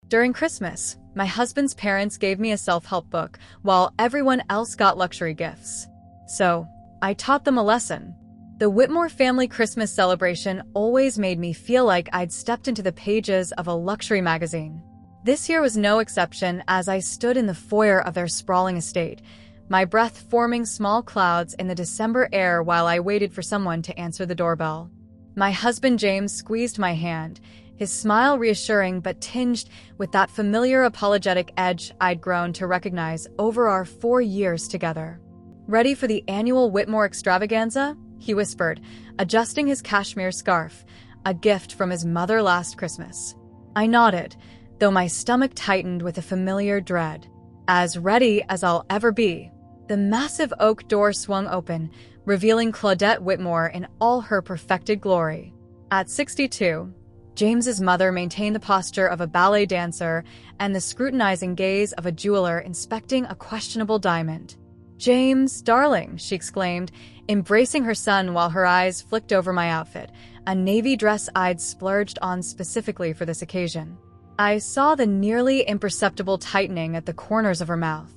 During Christmas, my husband's parents gave me a self-help book while everyone else got luxury gifts. So, I taught them a lesson. The Whitmore family Christmas celebration always made me feel like I'd stepped into the pages of a luxury magazine. This year was no exception as I stood in the foyer of their sprawling estate, my breath forming small clouds in the December air while I waited for someone to answer the doorbell. My husband James squeezed my hand, his smile reassuring but tinged with that familiar apologetic edge I'd grown to recognize over our 4 years together. "Ready for the annual Whitmore extravaganza?" he whispered, adjusting his cashmere scarf, a gift from his mother last Christmas. I nodded, though my stomach tightened with a familiar dread. As ready as I'll ever be. The massive oak door swung open, revealing Claudette Whitmore in all her perfected glory. At 62, James's mother maintained the posture of a ballet dancer and the scrutinizing gaze of a jeweler inspecting a questionable diamond. "James, darling," she exclaimed, embracing her son while her eyes flicked over my outfit, a navy dress I'd splurged on specifically for this occasion. I saw the nearly imperceptible tightening at the corners of her mouth.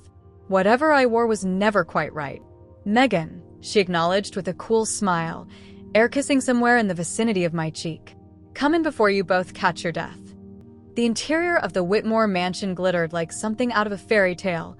Whatever I wore was never quite right. "Megan," she acknowledged with a cool smile, air kissing somewhere in the vicinity of my cheek. "Come in before you both catch your death." The interior of the Whitmore mansion glittered like something out of a fairy tale,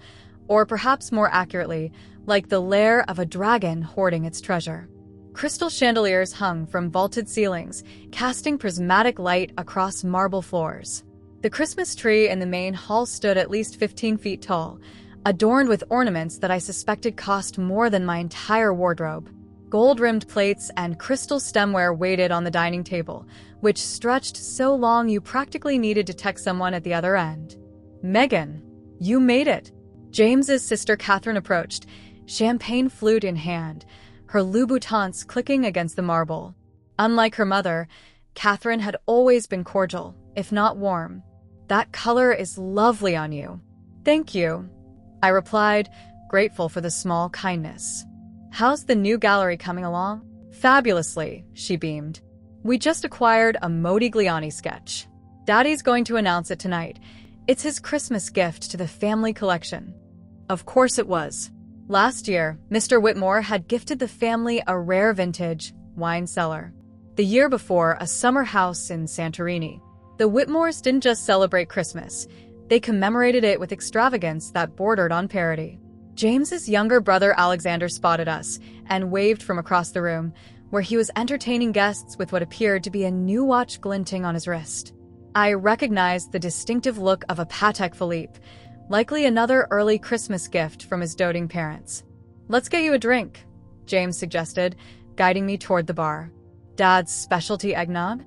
or perhaps more accurately, like the lair of a dragon hoarding its treasure. Crystal chandeliers hung from vaulted ceilings, casting prismatic light across marble floors. The Christmas tree in the main hall stood at least 15 feet tall, adorned with ornaments that I suspected cost more than my entire wardrobe. Gold-rimmed plates and crystal stemware waited on the dining table, which stretched so long you practically needed to text someone at the other end. "Megan, you made it!" James's sister Catherine approached, champagne flute in hand, her Louboutins clicking against the marble. Unlike her mother, Catherine had always been cordial, if not warm. "That color is lovely on you." "Thank you," I replied, grateful for the small kindness. "How's the new gallery coming along?" "Fabulously," she beamed. "We just acquired a Modigliani sketch. Daddy's going to announce it tonight. It's his Christmas gift to the family collection." Of course it was. Last year, Mr. Whitmore had gifted the family a rare vintage wine cellar. The year before, a summer house in Santorini. The Whitmores didn't just celebrate Christmas. They commemorated it with extravagance that bordered on parody. James's younger brother Alexander spotted us and waved from across the room, where he was entertaining guests with what appeared to be a new watch glinting on his wrist. I recognized the distinctive look of a Patek Philippe, likely another early Christmas gift from his doting parents. "Let's get you a drink," James suggested, guiding me toward the bar. "Dad's specialty eggnog?"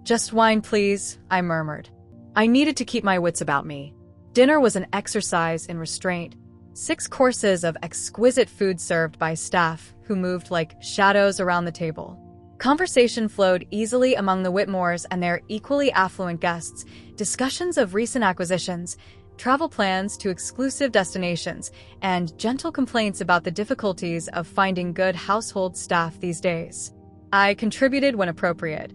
"Just wine, please," I murmured. I needed to keep my wits about me. Dinner was an exercise in restraint. 6 courses of exquisite food served by staff who moved like shadows around the table. Conversation flowed easily among the Whitmores and their equally affluent guests, discussions of recent acquisitions, travel plans to exclusive destinations, and gentle complaints about the difficulties of finding good household staff these days. I contributed when appropriate,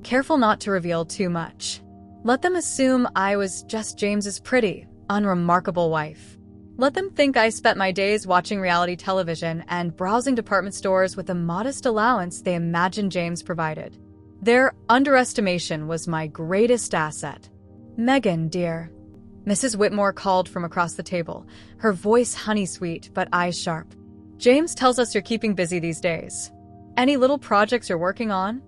careful not to reveal too much. Let them assume I was just James's pretty, unremarkable wife. Let them think I spent my days watching reality television and browsing department stores with the modest allowance they imagined James provided. Their underestimation was my greatest asset. "Megan, dear," Mrs. Whitmore called from across the table, her voice honey-sweet but eyes sharp. "James tells us you're keeping busy these days. Any little projects you're working on?"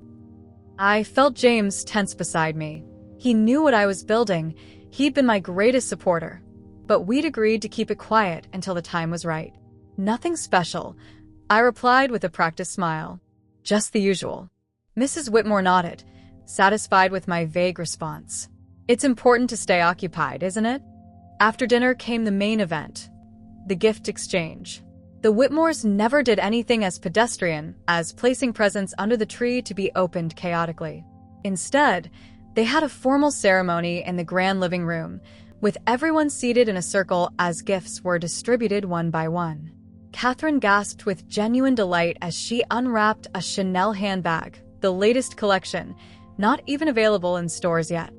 I felt James tense beside me. He knew what I was building. He'd been my greatest supporter. But we'd agreed to keep it quiet until the time was right. "Nothing special," I replied with a practiced smile. "Just the usual." Mrs. Whitmore nodded, satisfied with my vague response. "It's important to stay occupied, isn't it?" After dinner came the main event, the gift exchange. The Whitmores never did anything as pedestrian as placing presents under the tree to be opened chaotically. Instead, they had a formal ceremony in the grand living room, with everyone seated in a circle as gifts were distributed one by one. Catherine gasped with genuine delight as she unwrapped a Chanel handbag, the latest collection, not even available in stores yet.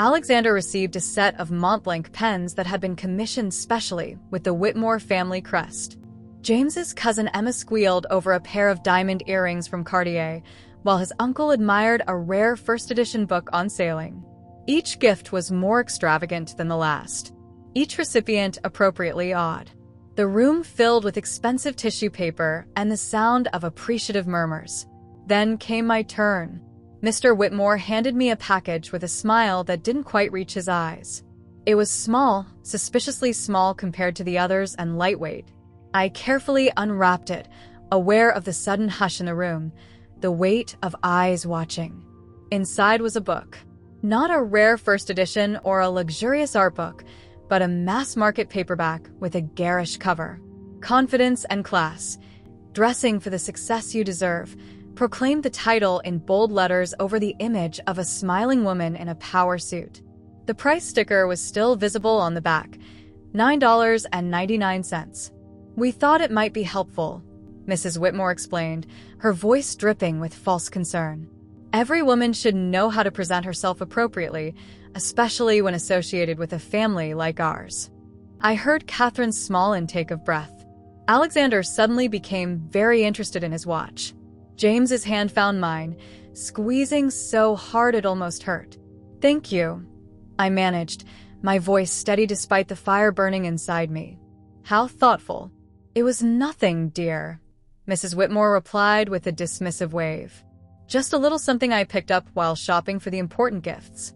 Alexander received a set of Montblanc pens that had been commissioned specially with the Whitmore family crest. James's cousin Emma squealed over a pair of diamond earrings from Cartier, while his uncle admired a rare first-edition book on sailing. Each gift was more extravagant than the last, each recipient appropriately odd. The room filled with expensive tissue paper and the sound of appreciative murmurs. Then came my turn. Mr. Whitmore handed me a package with a smile that didn't quite reach his eyes. It was small, suspiciously small compared to the others, and lightweight. I carefully unwrapped it, aware of the sudden hush in the room, the weight of eyes watching. Inside was a book. Not a rare first edition or a luxurious art book, but a mass-market paperback with a garish cover. Confidence and Class, Dressing for the Success You Deserve, proclaimed the title in bold letters over the image of a smiling woman in a power suit. The price sticker was still visible on the back, $9.99. "We thought it might be helpful," Mrs. Whitmore explained, her voice dripping with false concern. "Every woman should know how to present herself appropriately, especially when associated with a family like ours." I heard Catherine's small intake of breath. Alexander suddenly became very interested in his watch. James's hand found mine, squeezing so hard it almost hurt. "Thank you," I managed, my voice steady despite the fire burning inside me. "How thoughtful." "It was nothing, dear," Mrs. Whitmore replied with a dismissive wave. "Just a little something I picked up while shopping for the important gifts."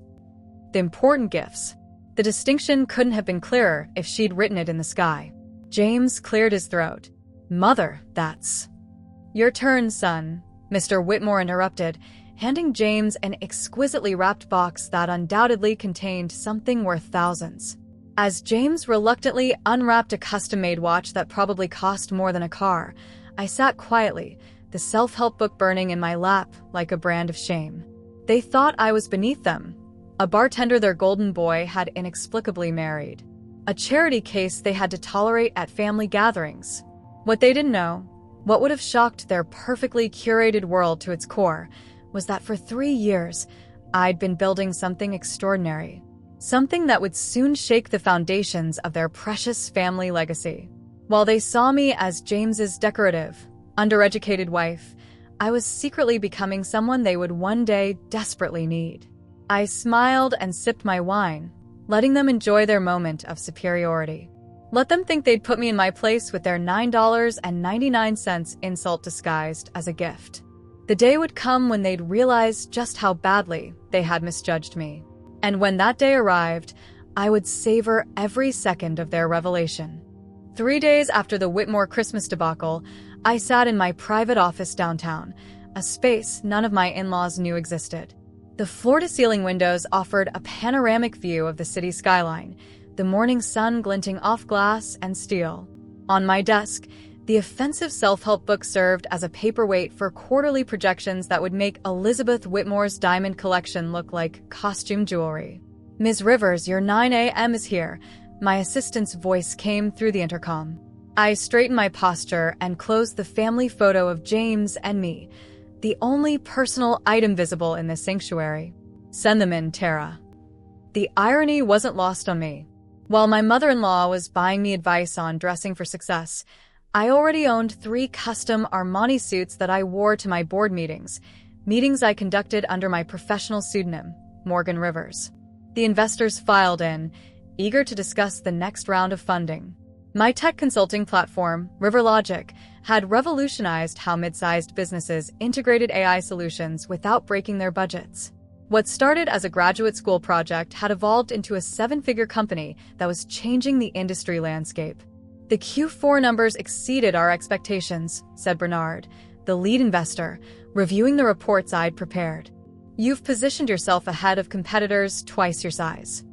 The important gifts. The distinction couldn't have been clearer if she'd written it in the sky. James cleared his throat. "Mother, that's—" "Your turn, son," Mr. Whitmore interrupted, handing James an exquisitely wrapped box that undoubtedly contained something worth thousands. As James reluctantly unwrapped a custom-made watch that probably cost more than a car, I sat quietly, the self-help book burning in my lap like a brand of shame. They thought I was beneath them. A bartender their golden boy had inexplicably married. A charity case they had to tolerate at family gatherings. What they didn't know, what would have shocked their perfectly curated world to its core, was that for 3 years, I'd been building something extraordinary. Something that would soon shake the foundations of their precious family legacy. While they saw me as James's decorative, undereducated wife, I was secretly becoming someone they would one day desperately need. I smiled and sipped my wine, letting them enjoy their moment of superiority. Let them think they'd put me in my place with their $9.99 insult disguised as a gift. The day would come when they'd realize just how badly they had misjudged me. And when that day arrived, I would savor every second of their revelation. 3 days after the Whitmore Christmas debacle, I sat in my private office downtown, a space none of my in-laws knew existed. The floor-to-ceiling windows offered a panoramic view of the city skyline, the morning sun glinting off glass and steel. On my desk, the offensive self-help book served as a paperweight for quarterly projections that would make Elizabeth Whitmore's diamond collection look like costume jewelry. "Ms. Rivers, your 9 a.m. is here," my assistant's voice came through the intercom. I straightened my posture and closed the family photo of James and me, the only personal item visible in this sanctuary. "Send them in, Tara." The irony wasn't lost on me. While my mother-in-law was buying me advice on dressing for success, I already owned 3 custom Armani suits that I wore to my board meetings I conducted under my professional pseudonym, Morgan Rivers. The investors filed in, eager to discuss the next round of funding. My tech consulting platform, RiverLogic, had revolutionized how mid-sized businesses integrated AI solutions without breaking their budgets. What started as a graduate school project had evolved into a 7-figure company that was changing the industry landscape. "The Q4 numbers exceeded our expectations," said Bernard, the lead investor, reviewing the reports I'd prepared. "You've positioned yourself ahead of competitors twice your size."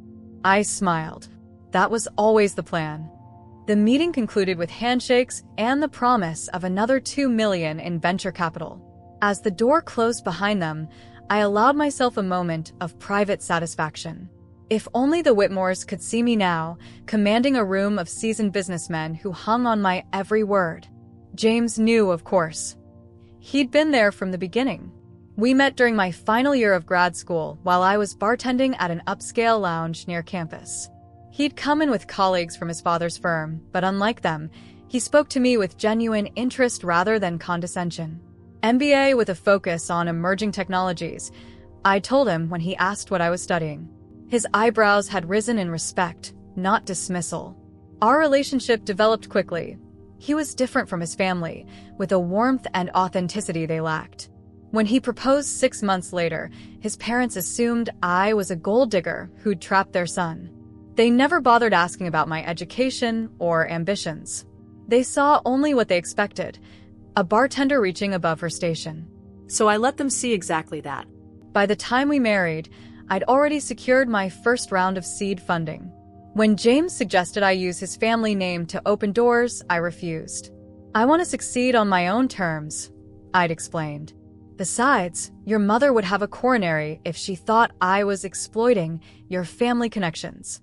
I smiled. That was always the plan. The meeting concluded with handshakes and the promise of another $2 million in venture capital. As the door closed behind them, I allowed myself a moment of private satisfaction. If only the Whitmores could see me now, commanding a room of seasoned businessmen who hung on my every word. James knew, of course. He'd been there from the beginning. We met during my final year of grad school while I was bartending at an upscale lounge near campus. He'd come in with colleagues from his father's firm, but unlike them, he spoke to me with genuine interest rather than condescension. MBA with a focus on emerging technologies, I told him when he asked what I was studying. His eyebrows had risen in respect, not dismissal. Our relationship developed quickly. He was different from his family, with a warmth and authenticity they lacked. When he proposed 6 months later, his parents assumed I was a gold digger who'd trapped their son. They never bothered asking about my education or ambitions. They saw only what they expected, a bartender reaching above her station. So I let them see exactly that. By the time we married, I'd already secured my first round of seed funding. When James suggested I use his family name to open doors, I refused. I want to succeed on my own terms, I'd explained. Besides, your mother would have a coronary if she thought I was exploiting your family connections.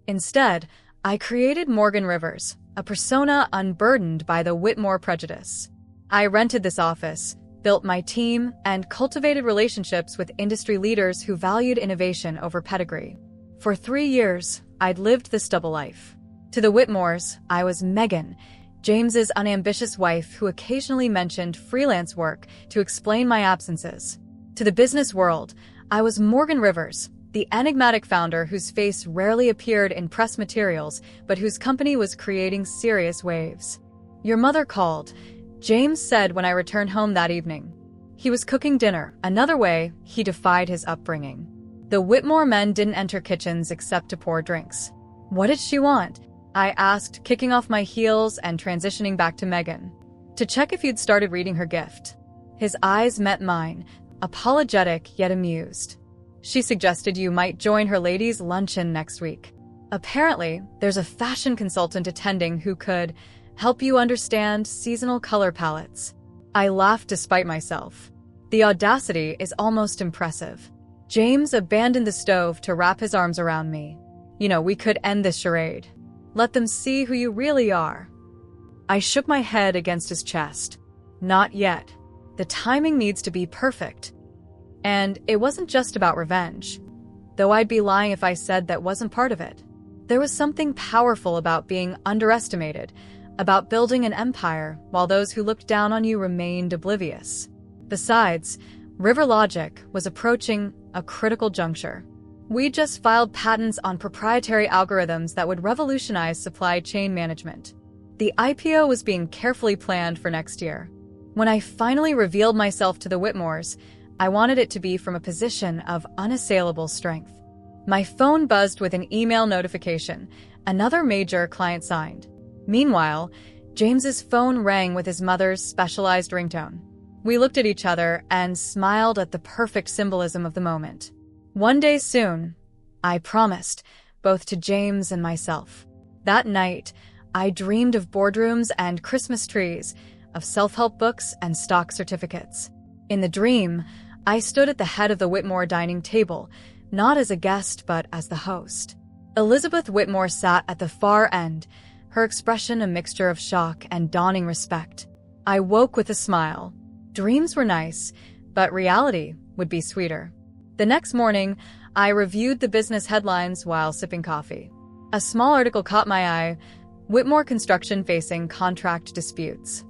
Instead, I created Morgan Rivers, a persona unburdened by the Whitmore prejudice. I rented this office, built my team, and cultivated relationships with industry leaders who valued innovation over pedigree. For 3 years, I'd lived this double life. To the Whitmores, I was Megan, James's unambitious wife who occasionally mentioned freelance work to explain my absences. To the business world, I was Morgan Rivers, the enigmatic founder whose face rarely appeared in press materials but whose company was creating serious waves. Your mother called, James said when I returned home that evening. He was cooking dinner, another way he defied his upbringing. The Whitmore men didn't enter kitchens except to pour drinks. What did she want? I asked, kicking off my heels and transitioning back to Megan. To check if you'd started reading her gift. His eyes met mine, apologetic yet amused. She suggested you might join her ladies' luncheon next week. Apparently, there's a fashion consultant attending who could help you understand seasonal color palettes. I laughed despite myself. The audacity is almost impressive. James abandoned the stove to wrap his arms around me. We could end this charade. Let them see who you really are. I shook my head against his chest. Not yet. The timing needs to be perfect. And it wasn't just about revenge, though I'd be lying if I said that wasn't part of it. There was something powerful about being underestimated, about building an empire while those who looked down on you remained oblivious. Besides, RiverLogic was approaching a critical juncture. We just filed patents on proprietary algorithms that would revolutionize supply chain management. The IPO was being carefully planned for next year. When I finally revealed myself to the Whitmores, I wanted it to be from a position of unassailable strength. My phone buzzed with an email notification, another major client signed. Meanwhile, James's phone rang with his mother's specialized ringtone. We looked at each other and smiled at the perfect symbolism of the moment. One day soon, I promised, both to James and myself. That night, I dreamed of boardrooms and Christmas trees, of self-help books and stock certificates. In the dream, I stood at the head of the Whitmore dining table, not as a guest but as the host. Elizabeth Whitmore sat at the far end, her expression a mixture of shock and dawning respect. I woke with a smile. Dreams were nice, but reality would be sweeter. The next morning, I reviewed the business headlines while sipping coffee. A small article caught my eye: Whitmore Construction facing contract disputes.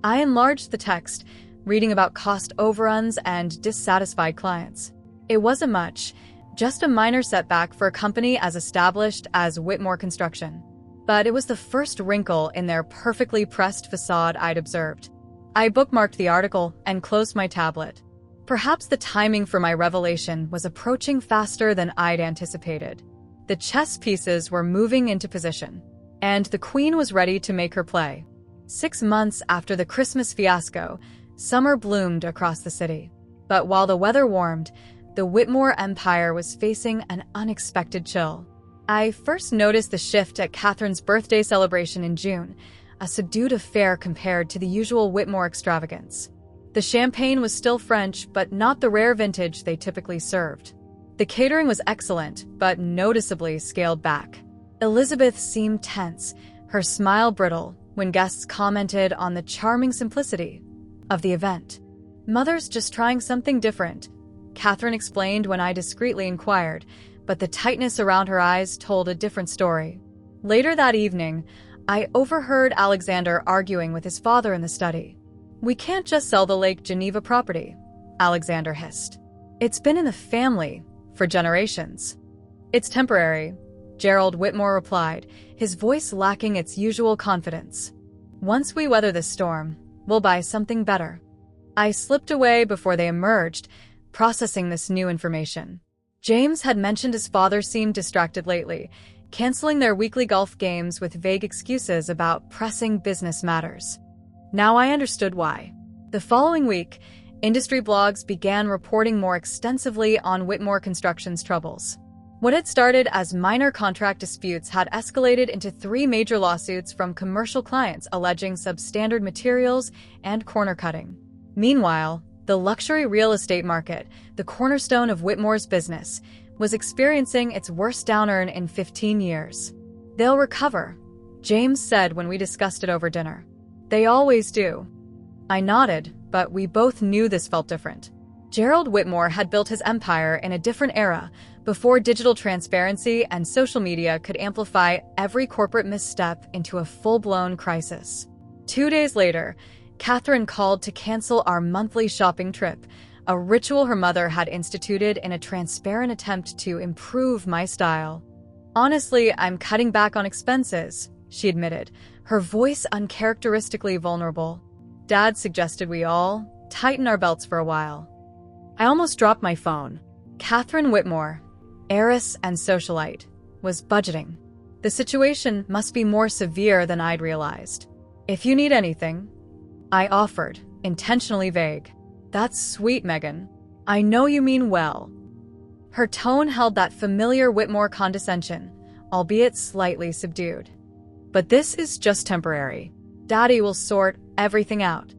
I enlarged the text, reading about cost overruns and dissatisfied clients. It wasn't much, just a minor setback for a company as established as Whitmore Construction. But it was the first wrinkle in their perfectly pressed facade I'd observed. I bookmarked the article and closed my tablet. Perhaps the timing for my revelation was approaching faster than I'd anticipated. The chess pieces were moving into position, and the queen was ready to make her play. 6 months after the Christmas fiasco, summer bloomed across the city. But while the weather warmed, the Whitmore empire was facing an unexpected chill. I first noticed the shift at Catherine's birthday celebration in June, a subdued affair compared to the usual Whitmore extravagance. The champagne was still French, but not the rare vintage they typically served. The catering was excellent, but noticeably scaled back. Elizabeth seemed tense, her smile brittle, when guests commented on the charming simplicity of the event. Mother's just trying something different, Catherine explained when I discreetly inquired, but the tightness around her eyes told a different story. Later that evening, I overheard Alexander arguing with his father in the study. "We can't just sell the Lake Geneva property," Alexander hissed. "It's been in the family for generations." "It's temporary," Gerald Whitmore replied, his voice lacking its usual confidence. "Once we weather this storm, we'll buy something better." I slipped away before they emerged, processing this new information. James had mentioned his father seemed distracted lately, canceling their weekly golf games with vague excuses about pressing business matters. Now I understood why. The following week, industry blogs began reporting more extensively on Whitmore Construction's troubles. What had started as minor contract disputes had escalated into 3 major lawsuits from commercial clients alleging substandard materials and corner cutting. Meanwhile, the luxury real estate market, the cornerstone of Whitmore's business, was experiencing its worst downturn in 15 years. "They'll recover," James said when we discussed it over dinner. "They always do." I nodded, but we both knew this felt different. Gerald Whitmore had built his empire in a different era, before digital transparency and social media could amplify every corporate misstep into a full-blown crisis. 2 days later, Catherine called to cancel our monthly shopping trip, a ritual her mother had instituted in a transparent attempt to improve my style. "Honestly, I'm cutting back on expenses," she admitted, her voice uncharacteristically vulnerable. "Dad suggested we all tighten our belts for a while." I almost dropped my phone. Catherine Whitmore, heiress and socialite, was budgeting. The situation must be more severe than I'd realized. "If you need anything," I offered, intentionally vague. "That's sweet, Megan. I know you mean well." Her tone held that familiar Whitmore condescension, albeit slightly subdued. "But this is just temporary. Daddy will sort everything out."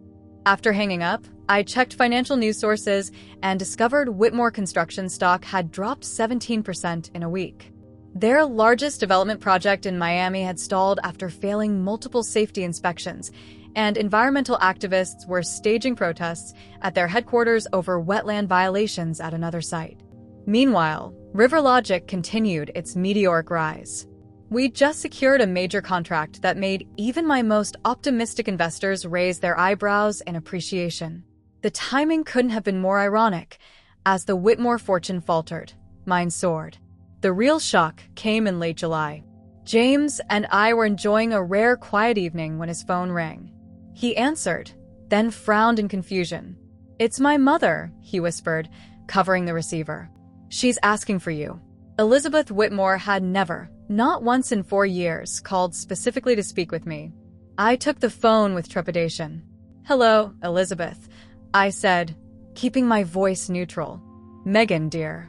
After hanging up, I checked financial news sources and discovered Whitmore Construction stock had dropped 17% in a week. Their largest development project in Miami had stalled after failing multiple safety inspections, and environmental activists were staging protests at their headquarters over wetland violations at another site. Meanwhile, RiverLogic continued its meteoric rise. We'd just secured a major contract that made even my most optimistic investors raise their eyebrows in appreciation. The timing couldn't have been more ironic. As the Whitmore fortune faltered, mine soared. The real shock came in late July. James and I were enjoying a rare quiet evening when his phone rang. He answered, then frowned in confusion. "It's my mother," he whispered, covering the receiver. "She's asking for you." Elizabeth Whitmore had never, not once in 4 years, called specifically to speak with me. I took the phone with trepidation. "Hello, Elizabeth," I said, keeping my voice neutral. "Megan, dear."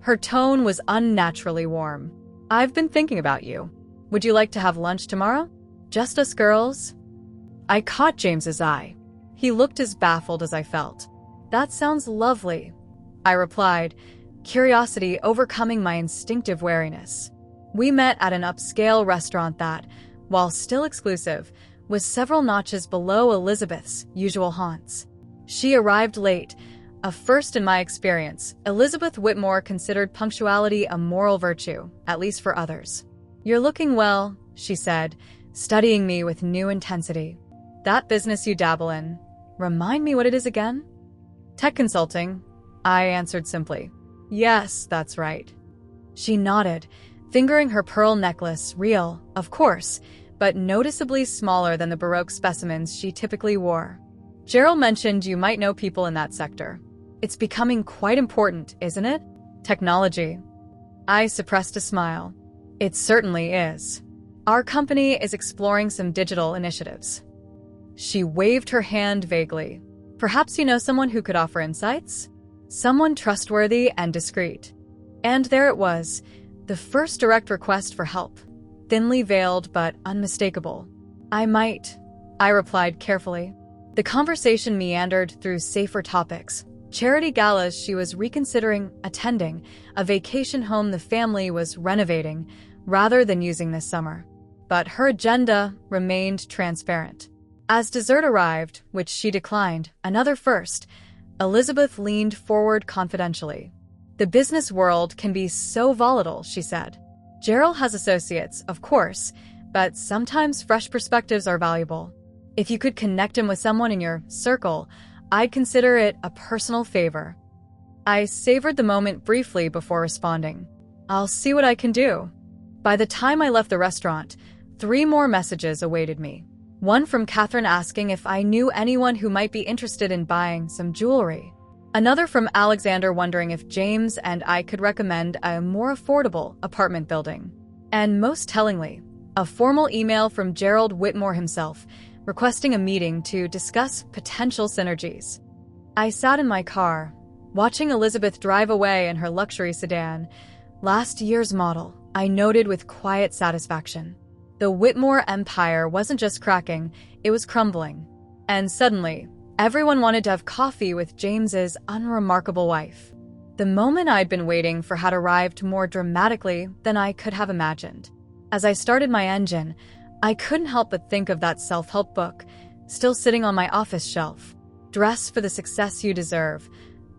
Her tone was unnaturally warm. "I've been thinking about you. Would you like to have lunch tomorrow? Just us girls?" I caught James's eye. He looked as baffled as I felt. "That sounds lovely," I replied, curiosity overcoming my instinctive wariness. We met at an upscale restaurant that, while still exclusive, was several notches below Elizabeth's usual haunts. She arrived late, a first in my experience. Elizabeth Whitmore considered punctuality a moral virtue, at least for others. "You're looking well," she said, studying me with new intensity. "That business you dabble in, remind me what it is again?" "Tech consulting," I answered simply. "Yes, that's right." She nodded, fingering her pearl necklace, real, of course, but noticeably smaller than the Baroque specimens she typically wore. "Gerald mentioned you might know people in that sector. It's becoming quite important, isn't it? Technology." I suppressed a smile. "It certainly is. Our company is exploring some digital initiatives." She waved her hand vaguely. "Perhaps you know someone who could offer insights? Someone trustworthy and discreet." And there it was, the first direct request for help, thinly veiled but unmistakable. "I might," I replied carefully. The conversation meandered through safer topics. Charity galas she was reconsidering attending, a vacation home the family was renovating rather than using this summer. But her agenda remained transparent. As dessert arrived, which she declined, another first, Elizabeth leaned forward confidentially. "The business world can be so volatile," she said. "Gerald has associates, of course, but sometimes fresh perspectives are valuable. If you could connect him with someone in your circle, I'd consider it a personal favor." I savored the moment briefly before responding. "I'll see what I can do." By the time I left the restaurant, 3 more messages awaited me. One from Catherine asking if I knew anyone who might be interested in buying some jewelry. Another from Alexander wondering if James and I could recommend a more affordable apartment building. And most tellingly, a formal email from Gerald Whitmore himself, requesting a meeting to discuss potential synergies. I sat in my car, watching Elizabeth drive away in her luxury sedan, last year's model, I noted with quiet satisfaction. The Whitmore empire wasn't just cracking, it was crumbling. And suddenly, everyone wanted to have coffee with James's unremarkable wife. The moment I'd been waiting for had arrived more dramatically than I could have imagined. As I started my engine, I couldn't help but think of that self-help book, still sitting on my office shelf. "Dress for the success you deserve,"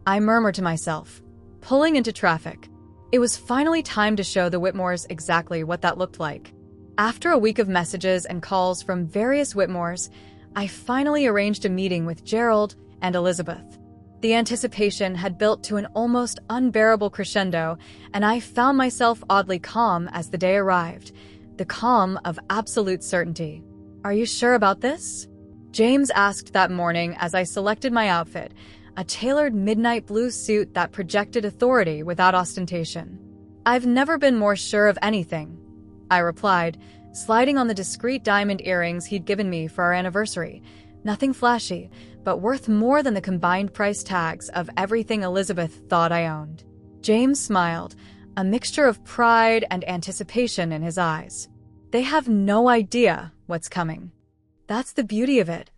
I murmured to myself, pulling into traffic. It was finally time to show the Whitmores exactly what that looked like. After a week of messages and calls from various Whitmores, I finally arranged a meeting with Gerald and Elizabeth. The anticipation had built to an almost unbearable crescendo, and I found myself oddly calm as the day arrived, the calm of absolute certainty. "Are you sure about this?" James asked that morning as I selected my outfit, a tailored midnight blue suit that projected authority without ostentation. "I've never been more sure of anything," I replied, sliding on the discreet diamond earrings he'd given me for our anniversary. Nothing flashy, but worth more than the combined price tags of everything Elizabeth thought I owned. James smiled, a mixture of pride and anticipation in his eyes. "They have no idea what's coming." "That's the beauty of it,"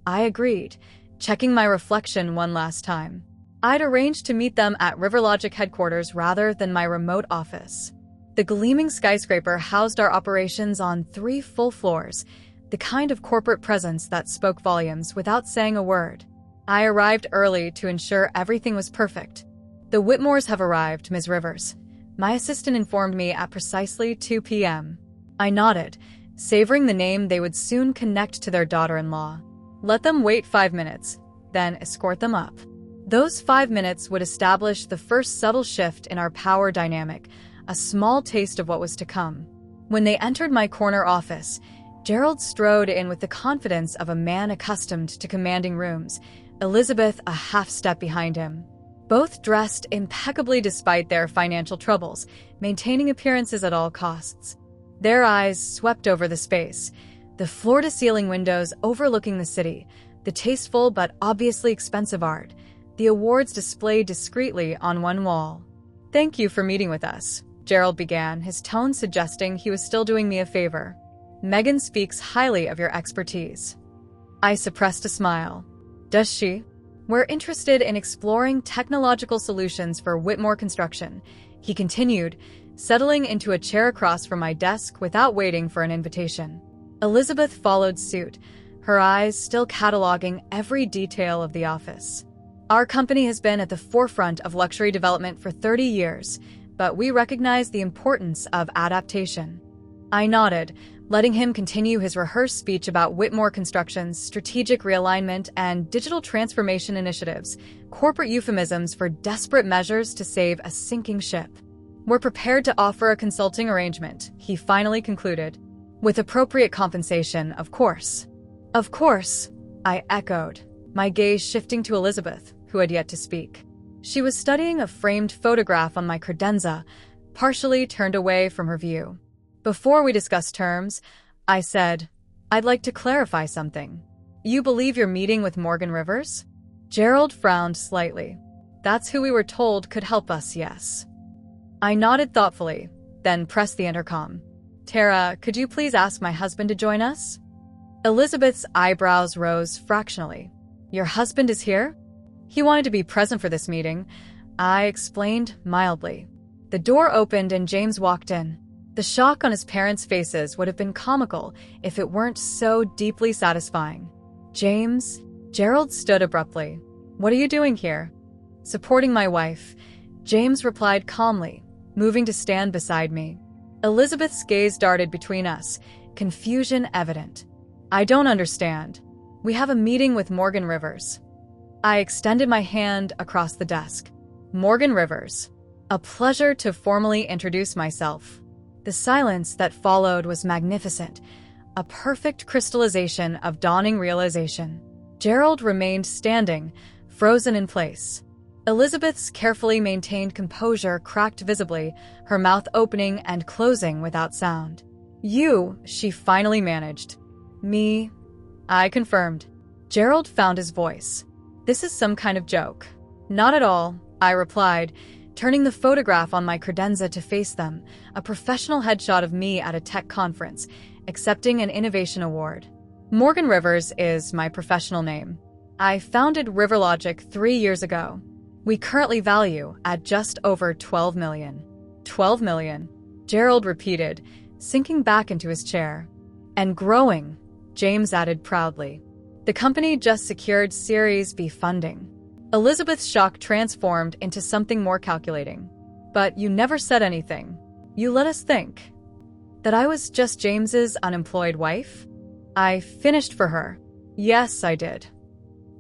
I agreed, checking my reflection one last time. I'd arranged to meet them at Riverlogic headquarters rather than my remote office. The gleaming skyscraper housed our operations on 3 full floors, the kind of corporate presence that spoke volumes without saying a word. I arrived early to ensure everything was perfect. "The Whitmores have arrived, Ms. Rivers," my assistant informed me at precisely 2 p.m. I nodded, savoring the name they would soon connect to their daughter-in-law. Let them wait 5 minutes, then escort them up. Those 5 minutes would establish the first subtle shift in our power dynamic, a small taste of what was to come. When they entered my corner office, Gerald strode in with the confidence of a man accustomed to commanding rooms, Elizabeth a half step behind him. Both dressed impeccably despite their financial troubles, maintaining appearances at all costs. Their eyes swept over the space, the floor-to-ceiling windows overlooking the city, the tasteful but obviously expensive art, the awards displayed discreetly on one wall. "Thank you for meeting with us," Gerald began, his tone suggesting he was still doing me a favor. "Megan speaks highly of your expertise." I suppressed a smile. "Does she?" "We're interested in exploring technological solutions for Whitmore Construction," he continued, settling into a chair across from my desk without waiting for an invitation. Elizabeth followed suit, her eyes still cataloging every detail of the office. "Our company has been at the forefront of luxury development for 30 years, but we recognize the importance of adaptation." I nodded, letting him continue his rehearsed speech about Whitmore Construction's strategic realignment and digital transformation initiatives, corporate euphemisms for desperate measures to save a sinking ship. "We're prepared to offer a consulting arrangement," he finally concluded. "With appropriate compensation, of course." "Of course," I echoed, my gaze shifting to Elizabeth, who had yet to speak. She was studying a framed photograph on my credenza, partially turned away from her view. "Before we discuss terms," I said, "I'd like to clarify something. You believe you're meeting with Morgan Rivers?" Gerald frowned slightly. "That's who we were told could help us, yes." I nodded thoughtfully, then pressed the intercom. "Tara, could you please ask my husband to join us?" Elizabeth's eyebrows rose fractionally. "Your husband is here?" "He wanted to be present for this meeting," I explained mildly. The door opened and James walked in. The shock on his parents' faces would have been comical if it weren't so deeply satisfying. James? Gerald stood abruptly. What are you doing here? Supporting my wife, James replied calmly, moving to stand beside me. Elizabeth's gaze darted between us, confusion evident. I don't understand. We have a meeting with Morgan Rivers. I extended my hand across the desk. Morgan Rivers. A pleasure to formally introduce myself. The silence that followed was magnificent, a perfect crystallization of dawning realization. Gerald remained standing, frozen in place. Elizabeth's carefully maintained composure cracked visibly, her mouth opening and closing without sound. You, she finally managed. Me, I confirmed. Gerald found his voice. This is some kind of joke. Not at all, I replied, turning the photograph on my credenza to face them, a professional headshot of me at a tech conference, accepting an innovation award. Morgan Rivers is my professional name. I founded RiverLogic 3 years ago. We currently value at just over $12 million. $12 million, Gerald repeated, sinking back into his chair. And growing, James added proudly. The company just secured Series B funding. Elizabeth's shock transformed into something more calculating. But you never said anything. You let us think. That I was just James's unemployed wife? I finished for her. Yes, I did.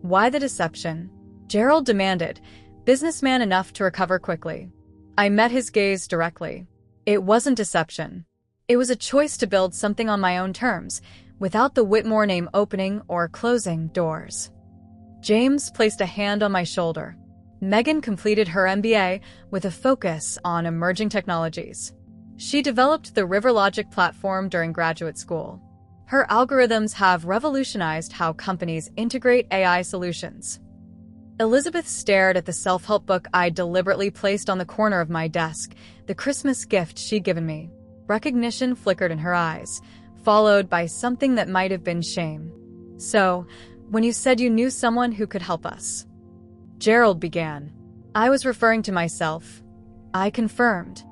Why the deception? Gerald demanded, businessman enough to recover quickly. I met his gaze directly. It wasn't deception. It was a choice to build something on my own terms, without the Whitmore name opening or closing doors. James placed a hand on my shoulder. Megan completed her MBA with a focus on emerging technologies. She developed the RiverLogic platform during graduate school. Her algorithms have revolutionized how companies integrate AI solutions. Elizabeth stared at the self-help book I deliberately placed on the corner of my desk, the Christmas gift she'd given me. Recognition flickered in her eyes, followed by something that might have been shame. So, when you said you knew someone who could help us, Gerald began. I was referring to myself. I confirmed.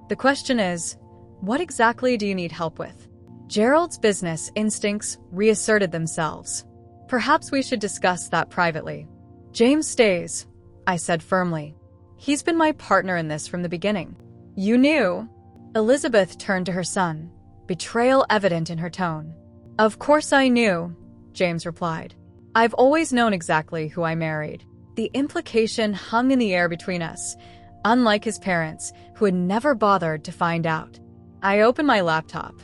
The question is, what exactly do you need help with? Gerald's business instincts reasserted themselves. Perhaps we should discuss that privately. James stays, I said firmly. He's been my partner in this from the beginning. You knew? Elizabeth turned to her son, betrayal evident in her tone. Of course I knew, James replied. I've always known exactly who I married. The implication hung in the air between us, unlike his parents, who had never bothered to find out. I opened my laptop.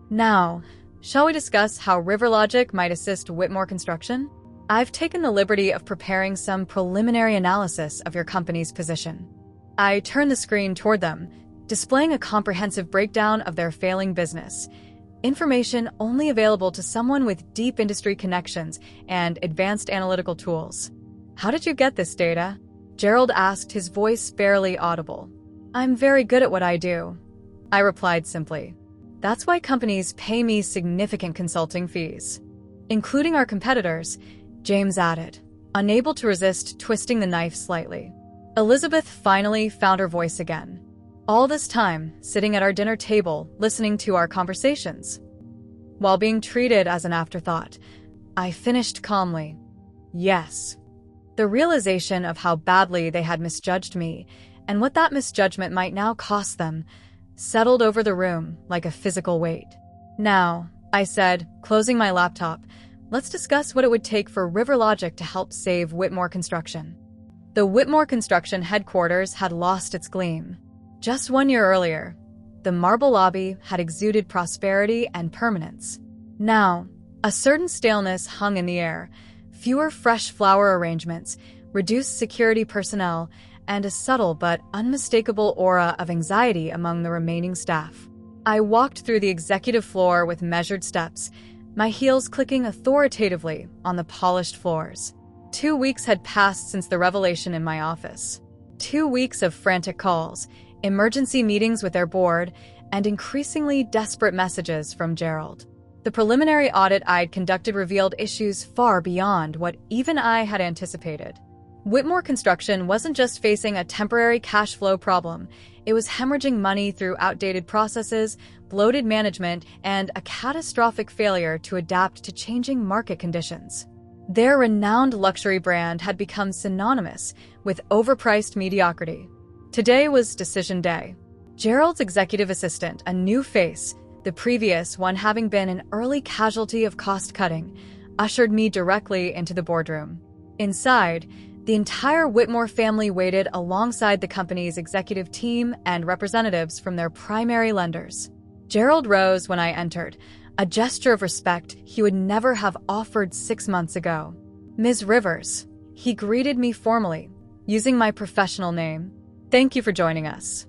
Now, shall we discuss how RiverLogic might assist Whitmore Construction? I've taken the liberty of preparing some preliminary analysis of your company's position. I turned the screen toward them, displaying a comprehensive breakdown of their failing business, information only available to someone with deep industry connections and advanced analytical tools. How did you get this data? Gerald asked, his voice barely audible. I'm very good at what I do, I replied simply. That's why companies pay me significant consulting fees. Including our competitors, James added, unable to resist twisting the knife slightly. Elizabeth finally found her voice again. All this time, sitting at our dinner table, listening to our conversations. While being treated as an afterthought, I finished calmly. Yes. The realization of how badly they had misjudged me, and what that misjudgment might now cost them, settled over the room like a physical weight. Now, I said, closing my laptop, let's discuss what it would take for RiverLogic to help save Whitmore Construction. The Whitmore Construction headquarters had lost its gleam. Just 1 year earlier, the marble lobby had exuded prosperity and permanence. Now, a certain staleness hung in the air, fewer fresh flower arrangements, reduced security personnel, and a subtle but unmistakable aura of anxiety among the remaining staff. I walked through the executive floor with measured steps, my heels clicking authoritatively on the polished floors. 2 weeks had passed since the revelation in my office. 2 weeks of frantic calls, emergency meetings with their board, and increasingly desperate messages from Gerald. The preliminary audit I'd conducted revealed issues far beyond what even I had anticipated. Whitmore Construction wasn't just facing a temporary cash flow problem, it was hemorrhaging money through outdated processes, bloated management, and a catastrophic failure to adapt to changing market conditions. Their renowned luxury brand had become synonymous with overpriced mediocrity. Today was decision day. Gerald's executive assistant, a new face, the previous one having been an early casualty of cost-cutting, ushered me directly into the boardroom. Inside, the entire Whitmore family waited alongside the company's executive team and representatives from their primary lenders. Gerald rose when I entered, a gesture of respect he would never have offered 6 months ago. "Ms. Rivers," he greeted me formally, using my professional name. "Thank you for joining us."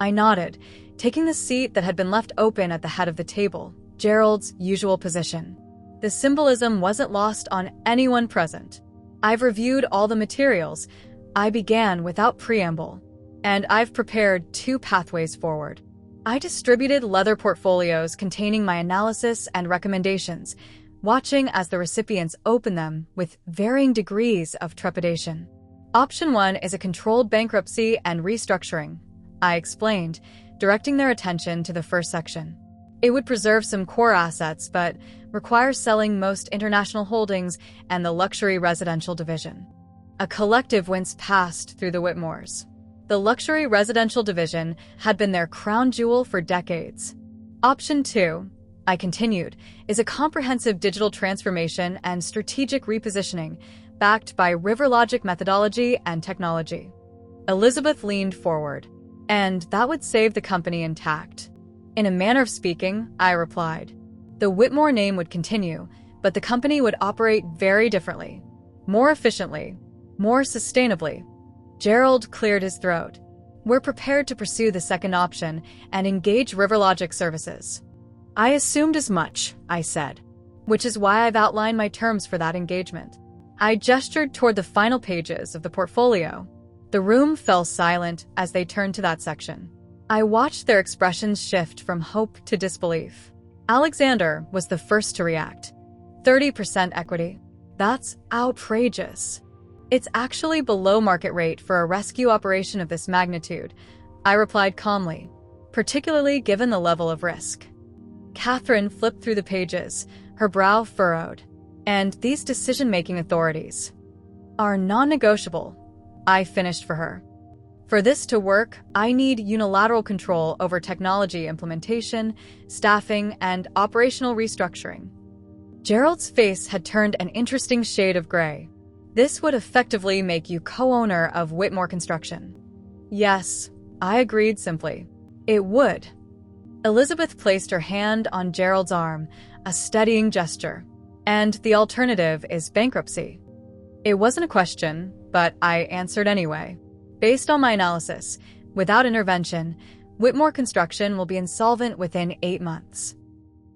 I nodded, taking the seat that had been left open at the head of the table, Gerald's usual position. The symbolism wasn't lost on anyone present. "I've reviewed all the materials," I began without preamble, "and I've prepared 2 pathways forward." I distributed leather portfolios containing my analysis and recommendations, watching as the recipients opened them with varying degrees of trepidation. Option 1 is a controlled bankruptcy and restructuring, I explained, directing their attention to the first section. It would preserve some core assets, but requires selling most international holdings and the luxury residential division. A collective wince passed through the Whitmores. The luxury residential division had been their crown jewel for decades. Option 2, I continued, is a comprehensive digital transformation and strategic repositioning backed by RiverLogic methodology and technology. Elizabeth leaned forward. "And that would save the company intact." "In a manner of speaking," I replied. "The Whitmore name would continue, but the company would operate very differently. More efficiently. More sustainably." Gerald cleared his throat. "We're prepared to pursue the second option and engage RiverLogic services." "I assumed as much," I said. "Which is why I've outlined my terms for that engagement." I gestured toward the final pages of the portfolio. The room fell silent as they turned to that section. I watched their expressions shift from hope to disbelief. Alexander was the first to react. 30% equity. That's outrageous. It's actually below market rate for a rescue operation of this magnitude, I replied calmly, particularly given the level of risk. Catherine flipped through the pages, her brow furrowed. "And these decision-making authorities are non-negotiable," I finished for her. "For this to work, I need unilateral control over technology implementation, staffing, and operational restructuring." Gerald's face had turned an interesting shade of gray. "This would effectively make you co-owner of Whitmore Construction." "Yes," I agreed simply. "It would." Elizabeth placed her hand on Gerald's arm, a steadying gesture. "And the alternative is bankruptcy." It wasn't a question, but I answered anyway. "Based on my analysis, without intervention, Whitmore Construction will be insolvent within 8 months."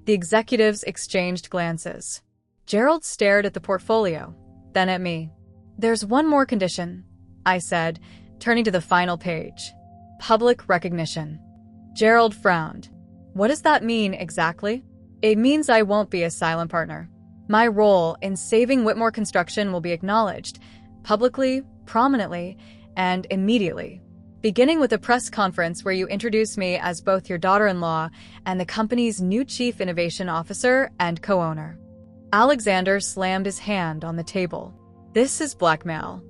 The executives exchanged glances. Gerald stared at the portfolio, then at me. "There's one more condition," I said, turning to the final page. "Public recognition." Gerald frowned. "What does that mean exactly?" "It means I won't be a silent partner. My role in saving Whitmore Construction will be acknowledged, publicly, prominently, and immediately. Beginning with a press conference where you introduce me as both your daughter-in-law and the company's new chief innovation officer and co-owner." Alexander slammed his hand on the table. "This is blackmail."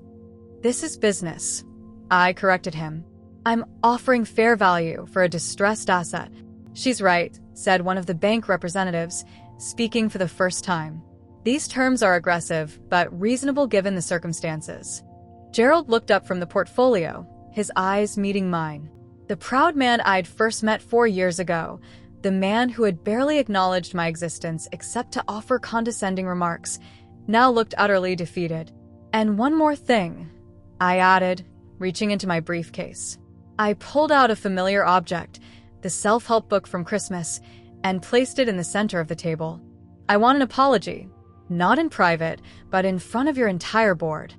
"This is business," I corrected him. "I'm offering fair value for a distressed asset." "She's right," said one of the bank representatives, speaking for the first time. "These terms are aggressive, but reasonable given the circumstances." Gerald looked up from the portfolio, his eyes meeting mine. The proud man I'd first met 4 years ago, the man who had barely acknowledged my existence except to offer condescending remarks, now looked utterly defeated. "And one more thing," I added, reaching into my briefcase. I pulled out a familiar object, the self-help book from Christmas, and placed it in the center of the table. "I want an apology, not in private, but in front of your entire board."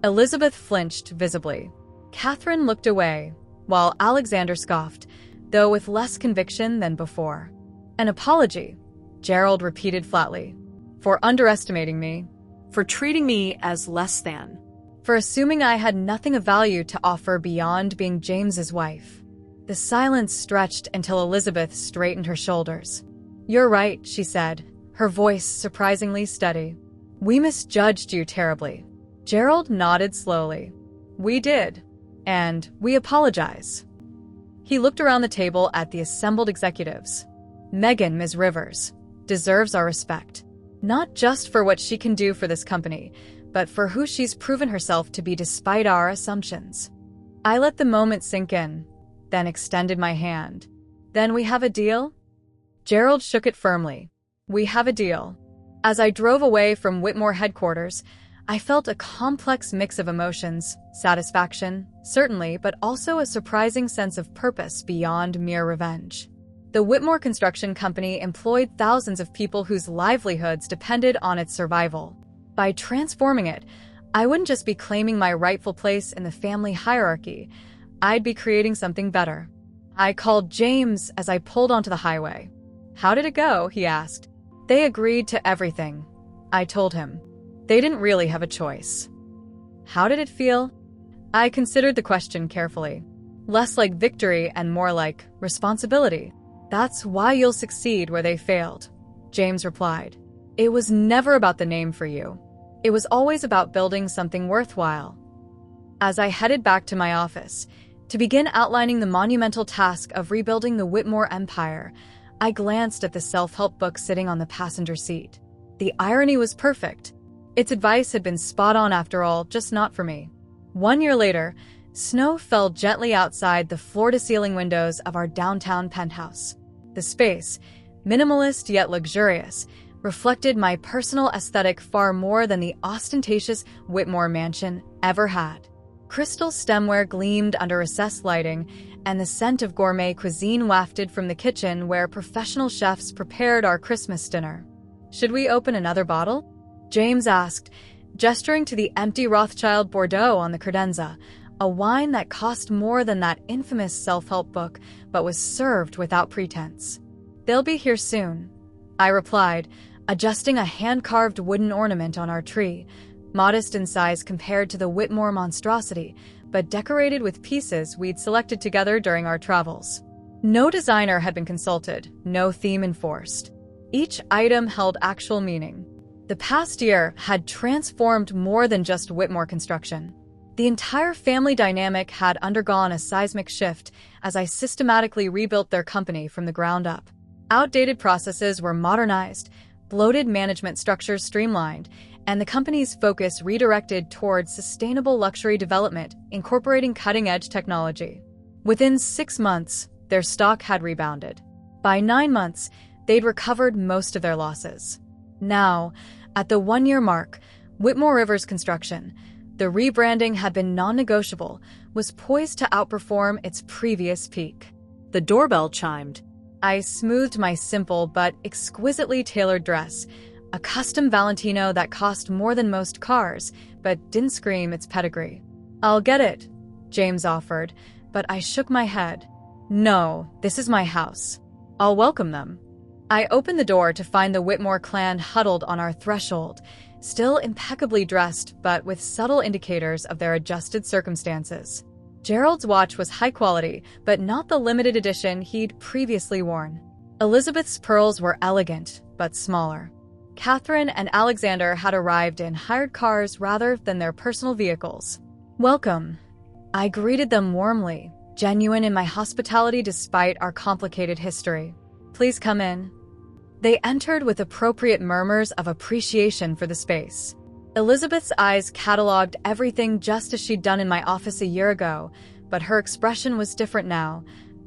Elizabeth flinched visibly. Catherine looked away, while Alexander scoffed, though with less conviction than before. "An apology," Gerald repeated flatly. "For underestimating me." For treating me as less than. "For assuming I had nothing of value to offer beyond being James's wife." The silence stretched until Elizabeth straightened her shoulders. "You're right," she said, her voice surprisingly steady. We misjudged you terribly. Gerald nodded slowly. We did. And we apologize. He looked around the table at the assembled executives. Megan, Ms. Rivers, deserves our respect. Not just for what she can do for this company, but for who she's proven herself to be despite our assumptions. I let the moment sink in, then extended my hand. Then we have a deal? Gerald shook it firmly. We have a deal. As I drove away from Whitmore headquarters, I felt a complex mix of emotions, satisfaction, certainly, but also a surprising sense of purpose beyond mere revenge. The Whitmore Construction Company employed thousands of people whose livelihoods depended on its survival. By transforming it, I wouldn't just be claiming my rightful place in the family hierarchy, I'd be creating something better. I called James as I pulled onto the highway. How did it go? He asked. They agreed to everything, I told him. They didn't really have a choice. How did it feel? I considered the question carefully. Less like victory and more like responsibility. That's why you'll succeed where they failed, James replied. It was never about the name for you. It was always about building something worthwhile. As I headed back to my office, to begin outlining the monumental task of rebuilding the Whitmore empire, I glanced at the self-help book sitting on the passenger seat. The irony was perfect. Its advice had been spot on after all, just not for me. 1 year later, snow fell gently outside the floor-to-ceiling windows of our downtown penthouse. The space, minimalist yet luxurious, reflected my personal aesthetic far more than the ostentatious Whitmore mansion ever had. Crystal stemware gleamed under recessed lighting, and the scent of gourmet cuisine wafted from the kitchen where professional chefs prepared our Christmas dinner. Should we open another bottle? James asked, gesturing to the empty Rothschild Bordeaux on the credenza, a wine that cost more than that infamous self-help book, but was served without pretense. They'll be here soon, I replied, adjusting a hand-carved wooden ornament on our tree, modest in size compared to the Whitmore monstrosity, but decorated with pieces we'd selected together during our travels. No designer had been consulted, no theme enforced. Each item held actual meaning. The past year had transformed more than just Whitmore construction. The entire family dynamic had undergone a seismic shift as I systematically rebuilt their company from the ground up. Outdated processes were modernized, bloated management structures streamlined, and the company's focus redirected towards sustainable luxury development, incorporating cutting-edge technology. Within 6 months, their stock had rebounded. By 9 months, they'd recovered most of their losses. Now, at the 1-year mark, Whitmore Rivers Construction, the rebranding had been non-negotiable, was poised to outperform its previous peak. The doorbell chimed. I smoothed my simple but exquisitely tailored dress, a custom Valentino that cost more than most cars, but didn't scream its pedigree. I'll get it, James offered, but I shook my head. No, this is my house. I'll welcome them. I opened the door to find the Whitmore clan huddled on our threshold, still impeccably dressed but with subtle indicators of their adjusted circumstances. Gerald's watch was high quality, but not the limited edition he'd previously worn. Elizabeth's pearls were elegant, but smaller. Catherine and Alexander had arrived in hired cars rather than their personal vehicles. Welcome. I greeted them warmly, genuine in my hospitality despite our complicated history. Please come in. They entered with appropriate murmurs of appreciation for the space. Elizabeth's eyes cataloged everything just as she'd done in my office a year ago, but her expression was different now,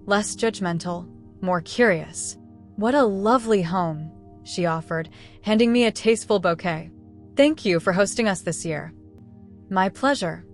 less judgmental, more curious. What a lovely home, she offered, handing me a tasteful bouquet. Thank you for hosting us this year. My pleasure,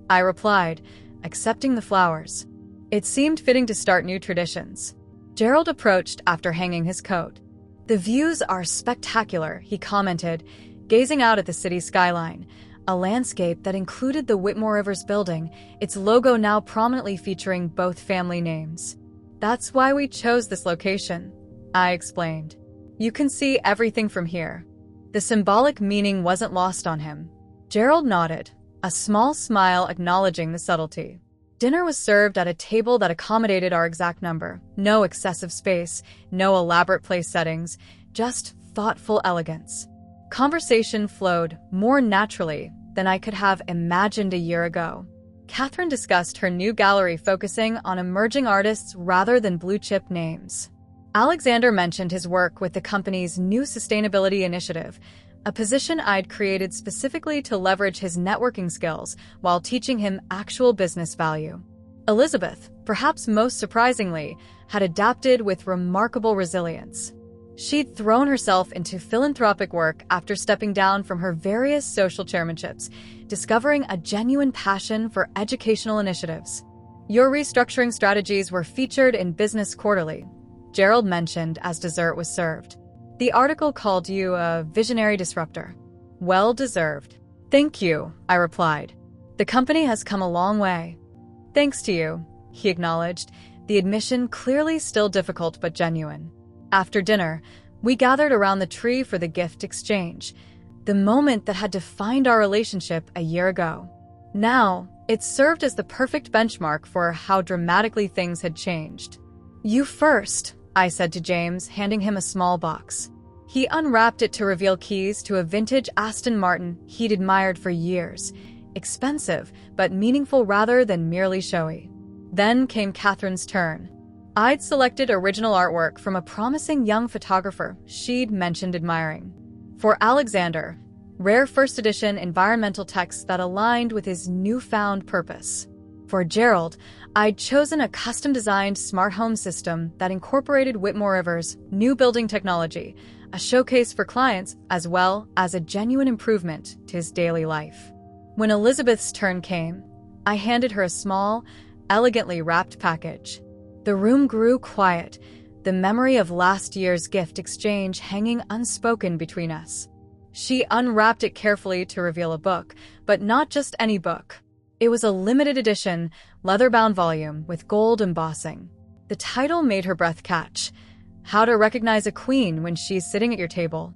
I replied, accepting the flowers. It seemed fitting to start new traditions. Gerald approached after hanging his coat. The views are spectacular, he commented, gazing out at the city skyline, a landscape that included the Whitmore Rivers building, its logo now prominently featuring both family names. That's why we chose this location, I explained. You can see everything from here. The symbolic meaning wasn't lost on him. Gerald nodded, a small smile acknowledging the subtlety. Dinner was served at a table that accommodated our exact number. No excessive space, no elaborate place settings, just thoughtful elegance. Conversation flowed more naturally than I could have imagined a year ago. Catherine discussed her new gallery focusing on emerging artists rather than blue-chip names. Alexander mentioned his work with the company's new sustainability initiative, a position I'd created specifically to leverage his networking skills while teaching him actual business value. Elizabeth, perhaps most surprisingly, had adapted with remarkable resilience. She'd thrown herself into philanthropic work after stepping down from her various social chairmanships, discovering a genuine passion for educational initiatives. Your restructuring strategies were featured in Business Quarterly, Gerald mentioned as dessert was served. The article called you a visionary disruptor. Well deserved. Thank you, I replied. The company has come a long way. Thanks to you, he acknowledged, the admission clearly still difficult but genuine. After dinner, we gathered around the tree for the gift exchange, the moment that had defined our relationship a year ago. Now, it served as the perfect benchmark for how dramatically things had changed. You first, I said to James, handing him a small box. He unwrapped it to reveal keys to a vintage Aston Martin he'd admired for years. Expensive, but meaningful rather than merely showy. Then came Catherine's turn. I'd selected original artwork from a promising young photographer she'd mentioned admiring. For Alexander, rare first edition environmental texts that aligned with his newfound purpose. For Gerald, I'd chosen a custom-designed smart home system that incorporated Whitmore River's new building technology, a showcase for clients as well as a genuine improvement to his daily life. When Elizabeth's turn came, I handed her a small, elegantly wrapped package. The room grew quiet, the memory of last year's gift exchange hanging unspoken between us. She unwrapped it carefully to reveal a book, but not just any book. It was a limited edition, leather-bound volume with gold embossing. The title made her breath catch. How to Recognize a Queen When She's Sitting at Your Table.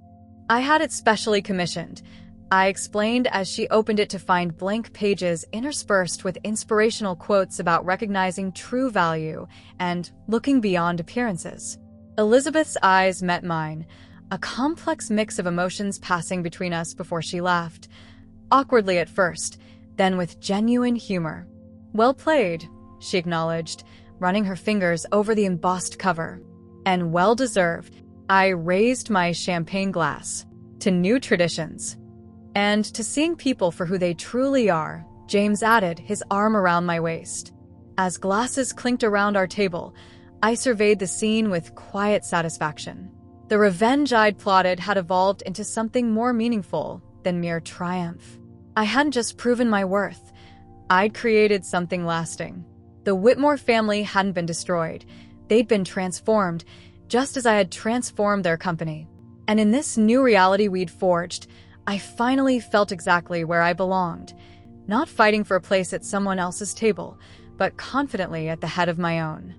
I had it specially commissioned, I explained as she opened it to find blank pages interspersed with inspirational quotes about recognizing true value and looking beyond appearances. Elizabeth's eyes met mine, a complex mix of emotions passing between us before she laughed. Awkwardly at first, then with genuine humor. Well played, she acknowledged, running her fingers over the embossed cover. And well deserved. I raised my champagne glass. To new traditions. And to seeing people for who they truly are, James added, his arm around my waist. As glasses clinked around our table, I surveyed the scene with quiet satisfaction. The revenge I'd plotted had evolved into something more meaningful than mere triumph. I hadn't just proven my worth. I'd created something lasting. The Whitmore family hadn't been destroyed. They'd been transformed, just as I had transformed their company. And in this new reality we'd forged, I finally felt exactly where I belonged, not fighting for a place at someone else's table, but confidently at the head of my own.